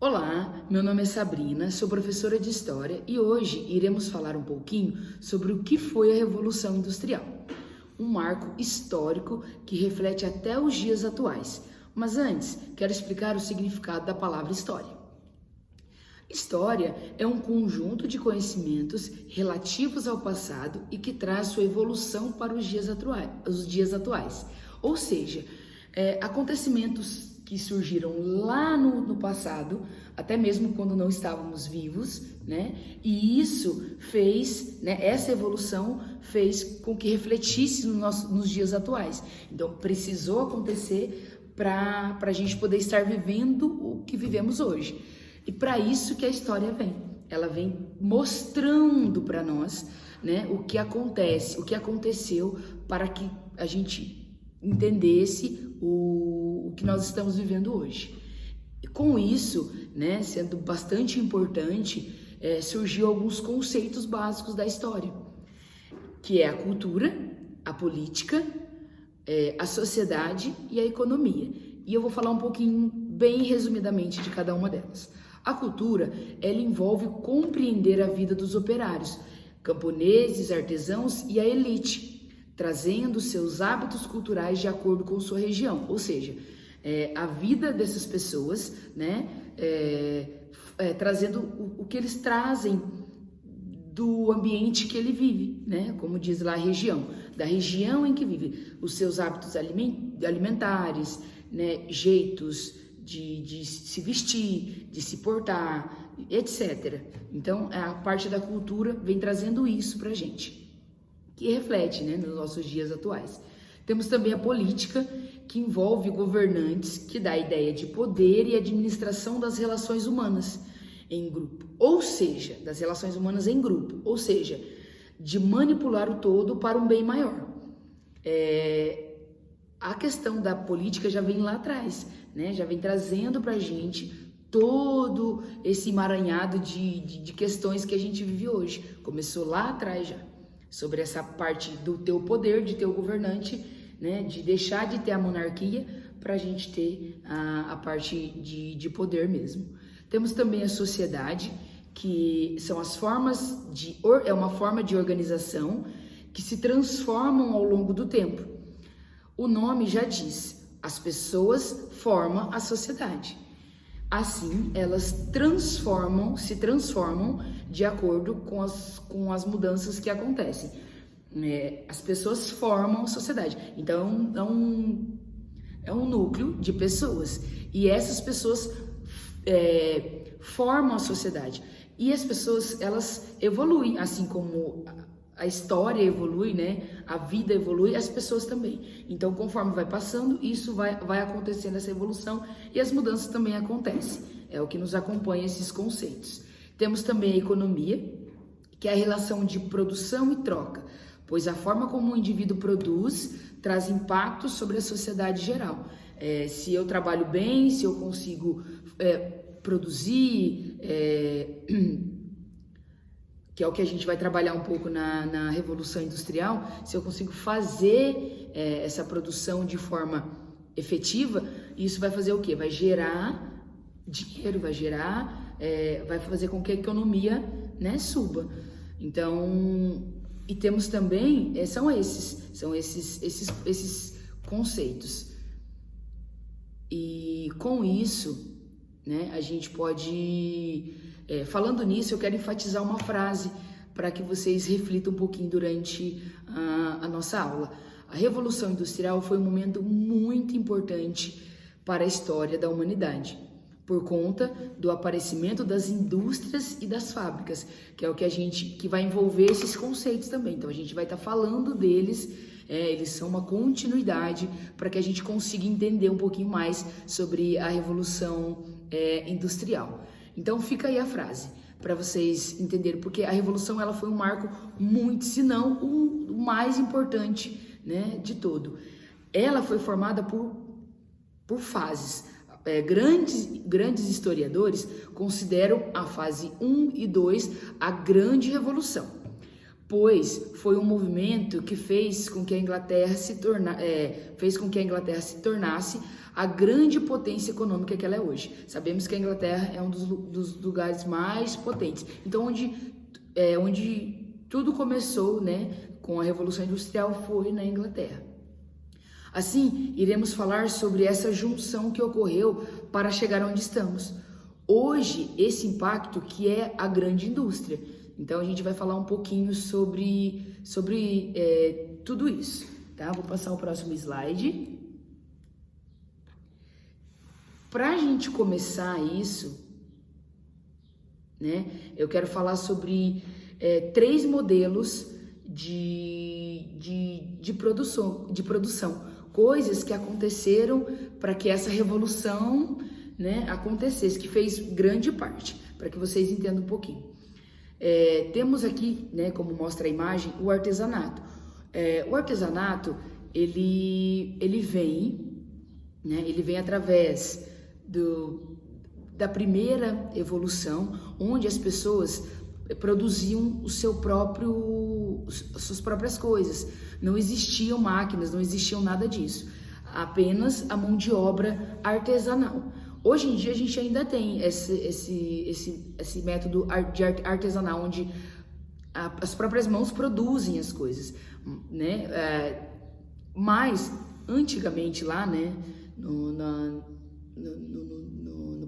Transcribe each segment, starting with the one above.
Olá, meu nome é Sabrina, sou professora de História e hoje iremos falar um pouquinho sobre o que foi a Revolução Industrial, um marco histórico que reflete até os dias atuais. Mas antes, quero explicar o significado da palavra história. História é um conjunto de conhecimentos relativos ao passado e que traz sua evolução para os dias atuais. Ou seja, acontecimentos que surgiram lá no passado, até mesmo quando não estávamos vivos, né? E isso fez, né? Essa evolução fez com que refletisse nos dias atuais. Então, precisou acontecer para a gente poder estar vivendo o que vivemos hoje. E para isso que a história vem. Ela vem mostrando para nós, né? O que acontece, o que aconteceu para que a gente entendesse o que nós estamos vivendo hoje. E com isso, né, sendo bastante importante, surgiu alguns conceitos básicos da história, que é a cultura, a política, a sociedade e a economia. E eu vou falar um pouquinho, bem resumidamente, de cada uma delas. A cultura, ela envolve compreender a vida dos operários, camponeses, artesãos e a elite, trazendo seus hábitos culturais de acordo com sua região, ou seja, a vida dessas pessoas, né, trazendo o que eles trazem do ambiente que ele vive, né, como diz lá a região, da região em que vive, os seus hábitos alimentares, né, jeitos de se vestir, de se portar, etc. Então, a parte da cultura vem trazendo isso pra gente, que reflete, né, nos nossos dias atuais. Temos também a política, que envolve governantes, que dá a ideia de poder e administração das relações humanas em grupo, ou seja, das relações humanas em grupo, ou seja, de manipular o todo para um bem maior. A questão da política já vem lá atrás, né, já vem trazendo para a gente todo esse emaranhado de questões que a gente vive hoje. Começou lá atrás já, sobre essa parte do teu poder, de teu governante, né, de deixar de ter a monarquia para a gente ter a parte de poder mesmo. Temos também a sociedade, que são as formas é uma forma de organização que se transformam ao longo do tempo. O nome já diz, as pessoas formam a sociedade. Assim, elas se transformam de acordo com as mudanças que acontecem. As pessoas formam a sociedade. Então, é um núcleo de pessoas. E essas pessoas formam a sociedade. E as pessoas, elas evoluem, assim como a história evolui, né? A vida evolui, as pessoas também. Então, conforme vai passando, isso vai acontecendo, essa evolução, e as mudanças também acontecem. É o que nos acompanha esses conceitos. Temos também a economia, que é a relação de produção e troca, pois a forma como o indivíduo produz traz impactos sobre a sociedade geral. Se eu trabalho bem, se eu consigo produzir, que é o que a gente vai trabalhar um pouco na Revolução Industrial, se eu consigo fazer essa produção de forma efetiva, isso vai fazer o quê? Vai gerar dinheiro, vai fazer com que a economia, né, suba. Então, e temos também, são esses conceitos. E com isso, né, a gente pode... falando nisso, eu quero enfatizar uma frase para que vocês reflitam um pouquinho durante a nossa aula. A Revolução Industrial foi um momento muito importante para a história da humanidade, por conta do aparecimento das indústrias e das fábricas, que é o que vai envolver esses conceitos também. Então, a gente vai estar falando deles, eles são uma continuidade para que a gente consiga entender um pouquinho mais sobre a Revolução Industrial. Então fica aí a frase para vocês entenderem, porque a Revolução ela foi um marco muito, se não o mais importante, né, de todo. Ela foi formada por fases. Grandes historiadores consideram a fase 1 e 2 a Grande Revolução, pois foi um movimento que fez com que a Inglaterra se tornasse a grande potência econômica que ela é hoje. Sabemos que a Inglaterra é um dos lugares mais potentes. Então, onde tudo começou, né, com a Revolução Industrial foi na Inglaterra. Assim, iremos falar sobre essa junção que ocorreu para chegar onde estamos. Hoje, esse impacto que é a grande indústria. Então, a gente vai falar um pouquinho sobre tudo isso, tá? Vou passar o próximo slide. Para a gente começar isso, né, eu quero falar sobre 3 modelos de produção, coisas que aconteceram para que essa revolução, né, acontecesse, que fez grande parte, para que vocês entendam um pouquinho. Temos aqui, né, como mostra a imagem, o artesanato. O artesanato, ele vem através da primeira evolução, onde as pessoas produziam as suas próprias coisas. Não existiam máquinas, não existiam nada disso. Apenas a mão de obra artesanal. Hoje em dia a gente ainda tem esse método artesanal, onde as próprias mãos produzem as coisas, né? Mas antigamente lá, né, no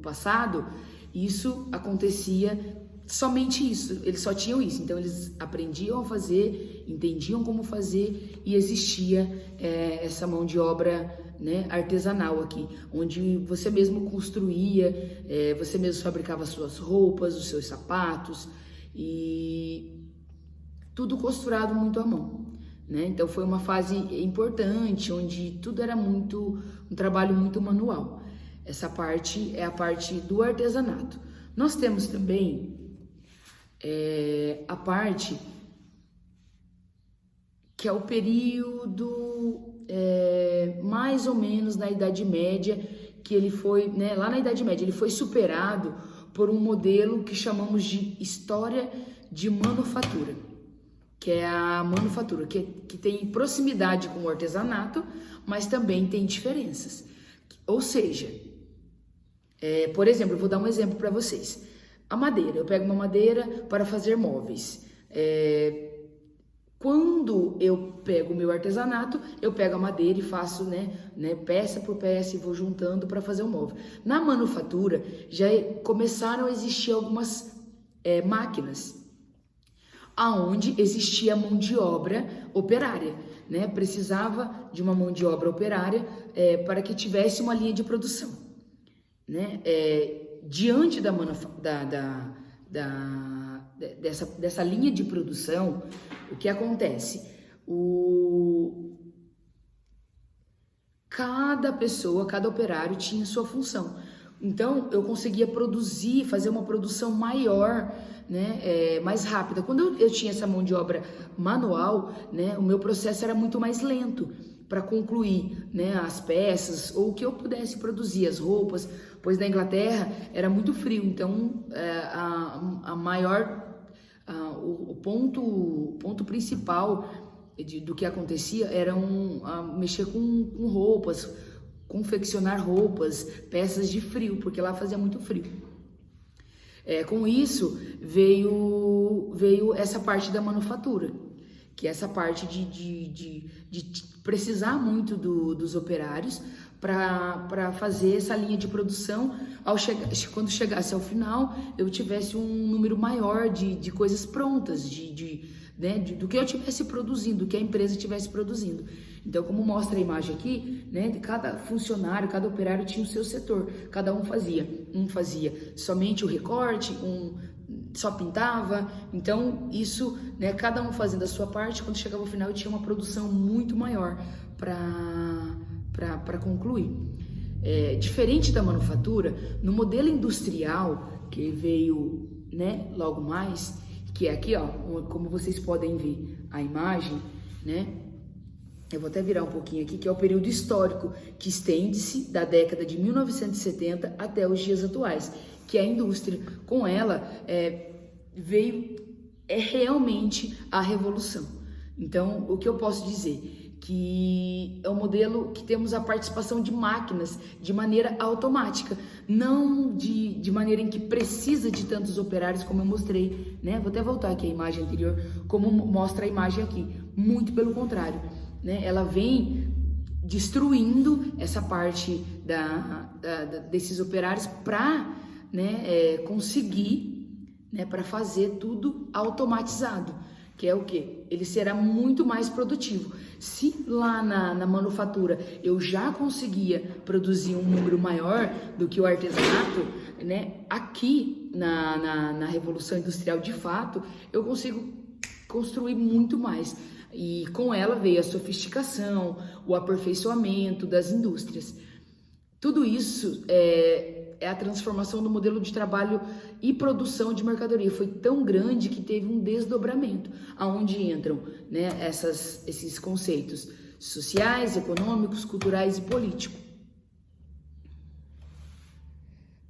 passado, isso acontecia. Somente isso, eles só tinham isso, então eles aprendiam a fazer, entendiam como fazer e existia essa mão de obra, né, artesanal aqui, onde você mesmo construía, você mesmo fabricava as suas roupas, os seus sapatos e tudo costurado muito à mão, né? Então foi uma fase importante, onde tudo era um trabalho muito manual. Essa parte é a parte do artesanato. Nós temos também a parte que é o período mais ou menos na Idade Média, que ele foi, né, lá na Idade Média, ele foi superado por um modelo que chamamos de história de manufatura, que é a manufatura, que tem proximidade com o artesanato, mas também tem diferenças. Ou seja, por exemplo, eu vou dar um exemplo para vocês. A madeira, eu pego uma madeira para fazer móveis. Quando eu pego o meu artesanato, eu pego a madeira e faço, né, peça por peça e vou juntando para fazer um móvel. Na manufatura, já começaram a existir algumas máquinas, aonde existia mão de obra operária, né? Precisava de uma mão de obra operária para que tivesse uma linha de produção, né? Diante dessa linha de produção, o que acontece? Cada pessoa, cada operário tinha sua função. Então, eu conseguia produzir, fazer uma produção maior, né, mais rápida. Quando eu tinha essa mão de obra manual, né, o meu processo era muito mais lento para concluir, né, as peças ou o que eu pudesse produzir, as roupas, pois na Inglaterra era muito frio, então o ponto principal do que acontecia era mexer com roupas, confeccionar roupas, peças de frio, porque lá fazia muito frio. Com isso veio essa parte da manufatura, que é essa parte de precisar muito dos operários para fazer essa linha de produção. Quando chegasse ao final, eu tivesse um número maior de coisas prontas, do que eu estivesse produzindo, do que a empresa estivesse produzindo. Então, como mostra a imagem aqui, né, cada funcionário, cada operário tinha o seu setor, cada um fazia. Um fazia somente o recorte, um só pintava. Então, isso, né, cada um fazendo a sua parte, quando chegava ao final, eu tinha uma produção muito maior para concluir. Diferente da manufatura, no modelo industrial, que veio, né, logo mais, que é aqui, ó, como vocês podem ver a imagem, né? Eu vou até virar um pouquinho aqui, que é o período histórico, que estende-se da década de 1970 até os dias atuais, que é a indústria. Com ela, veio realmente a revolução. Então, o que eu posso dizer? que é um modelo que temos a participação de máquinas de maneira automática, não de maneira em que precisa de tantos operários, como eu mostrei, né? Vou até voltar aqui a imagem anterior, como mostra a imagem aqui. Muito pelo contrário, né? Ela vem destruindo essa parte desses operários para, né, conseguir, né, para fazer tudo automatizado, que é o quê? Ele será muito mais produtivo. Se lá na manufatura eu já conseguia produzir um número maior do que o artesanato, né, aqui na Revolução Industrial, de fato, eu consigo construir muito mais. E com ela veio a sofisticação, o aperfeiçoamento das indústrias. Tudo isso é a transformação do modelo de trabalho e produção de mercadoria. Foi tão grande que teve um desdobramento, aonde entram, né, esses conceitos sociais, econômicos, culturais e políticos.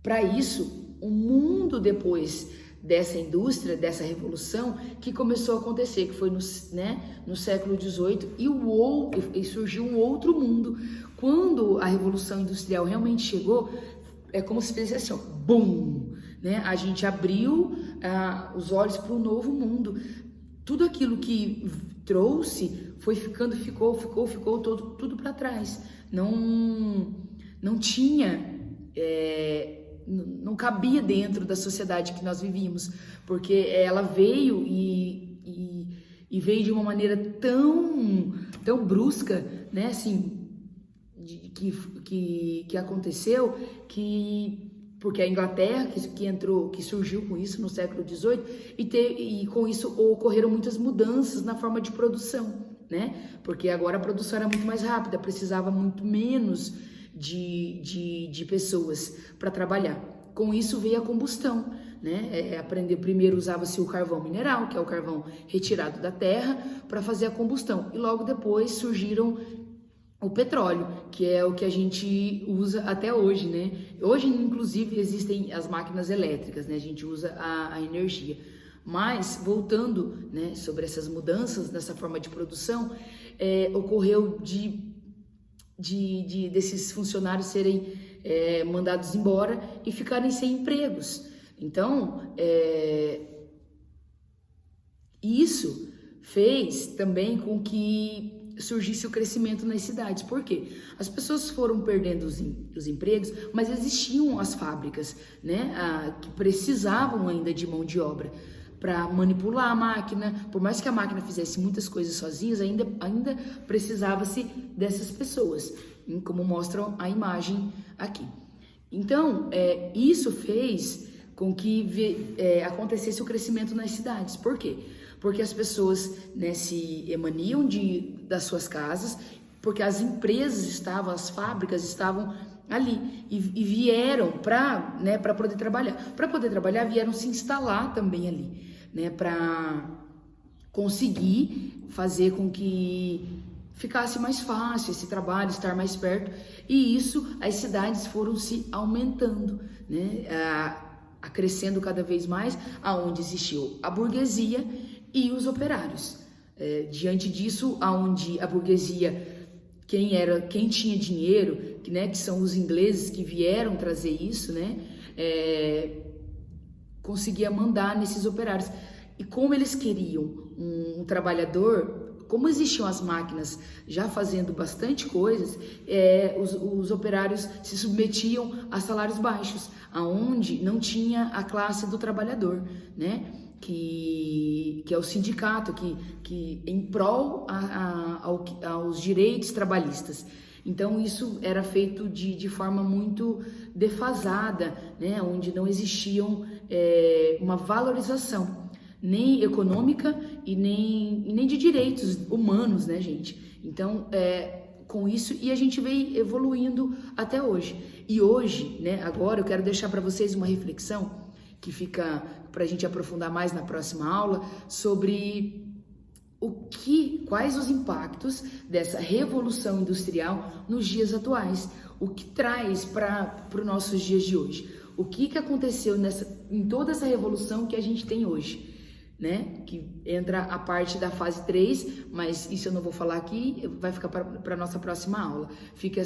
Para isso, o mundo depois dessa indústria, dessa revolução que começou a acontecer, que foi no século XVIII, e surgiu um outro mundo. Quando a Revolução Industrial realmente chegou, é como se fizesse assim, ó, bum, né? A gente abriu os olhos para um novo mundo. Tudo aquilo que trouxe ficou tudo para trás. Não tinha... não cabia dentro da sociedade que nós vivíamos, porque ela veio e veio de uma maneira tão brusca, né, assim, que aconteceu, porque a Inglaterra que surgiu com isso no século XVIII, e com isso ocorreram muitas mudanças na forma de produção, né, porque agora a produção era muito mais rápida, precisava muito menos de pessoas para trabalhar. Com isso veio a combustão, né? Primeiro usava-se o carvão mineral, que é o carvão retirado da terra, para fazer a combustão. E logo depois surgiram o petróleo, que é o que a gente usa até hoje, né? Hoje, inclusive, existem as máquinas elétricas, né? A gente usa a energia. Mas, voltando, né, sobre essas mudanças nessa forma de produção, ocorreu desses funcionários serem mandados embora e ficarem sem empregos. Então, isso fez também com que surgisse o crescimento nas cidades. Por quê? As pessoas foram perdendo os empregos, mas existiam as fábricas, né, que precisavam ainda de mão de obra para manipular a máquina. Por mais que a máquina fizesse muitas coisas sozinhas, ainda precisava-se dessas pessoas, como mostra a imagem aqui. Então, isso fez com que acontecesse o crescimento nas cidades. Por quê? Porque as pessoas, né, se emaniam das suas casas, porque as empresas as fábricas estavam ali e vieram para poder trabalhar. Para poder trabalhar, vieram se instalar também ali, né, para conseguir fazer com que ficasse mais fácil esse trabalho, estar mais perto. E isso, as cidades foram se aumentando, né, crescendo cada vez mais, aonde existiu a burguesia e os operários. Diante disso, aonde a burguesia, quem tinha dinheiro, né, que são os ingleses que vieram trazer isso, né, conseguia mandar nesses operários. E como eles queriam um trabalhador, como existiam as máquinas já fazendo bastante coisas, os operários se submetiam a salários baixos, aonde não tinha a classe do trabalhador, né? Que é o sindicato, que em prol aos direitos trabalhistas. Então isso era feito de forma muito defasada, né? Onde não existiam uma valorização nem econômica e nem de direitos humanos, né, gente? Então, com isso, e a gente veio evoluindo até hoje. E hoje, né, agora eu quero deixar para vocês uma reflexão que fica para a gente aprofundar mais na próxima aula, sobre quais os impactos dessa revolução industrial nos dias atuais, o que traz para os nossos dias de hoje, o que aconteceu em toda essa revolução que a gente tem hoje. né? Que entra a parte da fase 3, mas isso eu não vou falar aqui, vai ficar para a nossa próxima aula. Fica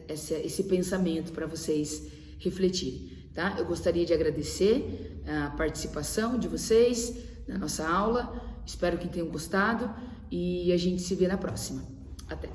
esse pensamento para vocês refletirem, tá? Eu gostaria de agradecer a participação de vocês na nossa aula, espero que tenham gostado e a gente se vê na próxima. Até!